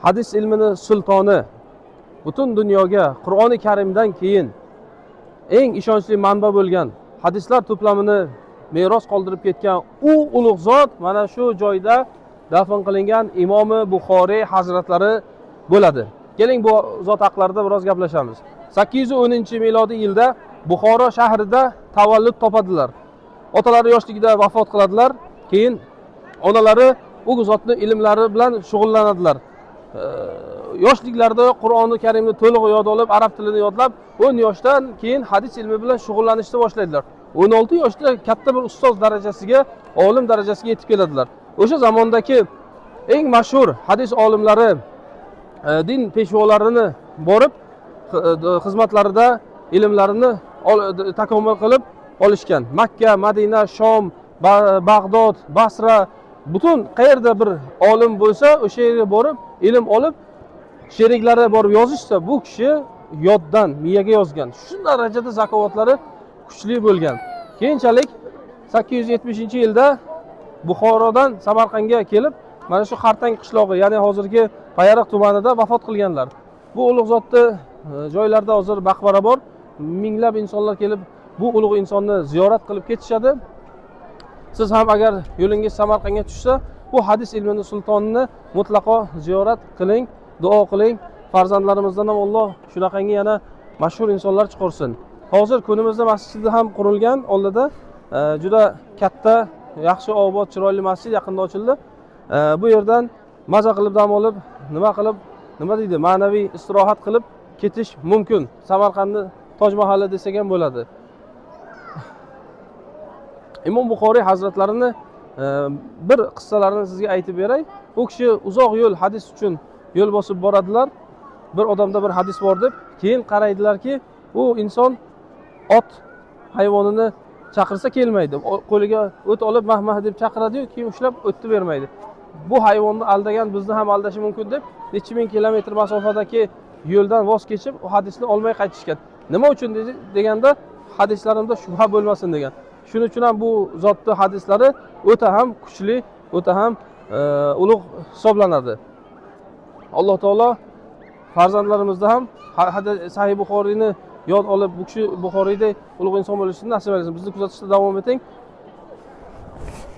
hadis ilmini sultoni, butun dunyoga Qur'oni Karimdan keyin eng ishonchli manba bo'lgan hadislar to'plamini meros qoldirib ketgan u ulug' zot mana shu joyda dafn qilingan Imomi Buxoriy hazratlari bo'ladi. Keling bu zot haqlarida biroz gaplashamiz. 810-milodiy yilda Buxoro shahrida tavallud topadilar. Otalari yoshligida vafot qiladilar. Keyin onalari u zotning ilmlari bilan shug'ullanadilar. Yoshliklarida Qur'oni Karimni to'liq yod olib, arab tilini yodlab, 10 yoshdan keyin hadis ilmi bilan shug'ullanishni boshlaydilar. 16 yoshda katta bir ustoz darajasiga, olim darajasiga yetib keladilar. O'sha zamondagi eng mashhur hadis olimlari, din peshvolarini borib xizmatlarida ilmlarini takomil qilib olishgan. Makka, Madina, Shom, Bag'dod, Basra, butun qayerda bir olim bo'lsa, o'sha yerga borib ilm olib, sheriklari borib yozishsa, bu kishi yoddan miyaga yozgan. Shu darajada zakovatlari kuchli bo'lgan. Keyinchalik 870-yilda Buxorodan Samarqandga kelib, mana shu Xartang qishlog'i, ya'ni hozirgi Payariq tumanida vafot qilganlar. Bu ulug' zotni joylarda hozir maqbara bor. Minglab insonlar kelib bu ulug' insonni ziyorat qilib ketishadi. Siz ham agar yo'lingiz Samarqandga tushsa, bu hadis ilmining sultonini mutlaqo ziyorat qiling, duo qiling. Farzandlarimizdan ham Alloh shunaqangi yana mashhur insonlar chiqarsin. Hozir kunimizda masjidi ham qurilgan, oldida juda katta, yaxshi obod, chiroyli masjid yaqinda ochildi. Bu yerdan maza qilib dam olib, nima deydi, ma'naviy istirohat qilib ketish mumkin. Samarqandni Toj Mahalli desak ham bo'ladi. Imom Buxoriy hazratlarini bir qissalarini sizga aytib beray. U kishi uzoq yo'l hadis uchun yo'l bosib boradilar. Bir odamda bir hadis bor deb, keyin qaraydilarki, u inson ot hayvonini chaqirsa kelmaydi. Qo'liga o't olib mahmah deb chaqiradi-yu, keyin ushlab o'tni bermaydi. Bu hayvonni aldagan bizni ham aldashi mumkin deb, necha ming kilometr masofadagi yo'ldan voz kechib, u hadisni olmay qaytishgan. Nima uchun deganda, hadislarimda shubha bo'lmasin degan. Shuning uchun ham bu zotning hadislari o'ta ham kuchli, o'ta ham ulug' hisoblanadi. Alloh taolo farzandlarimizda ham Sahih Buxoriyni yod olib, bu kishi Buxoriyda ulug' inson bo'lishini nasib etsin. Bizni kuzatishda davom eting.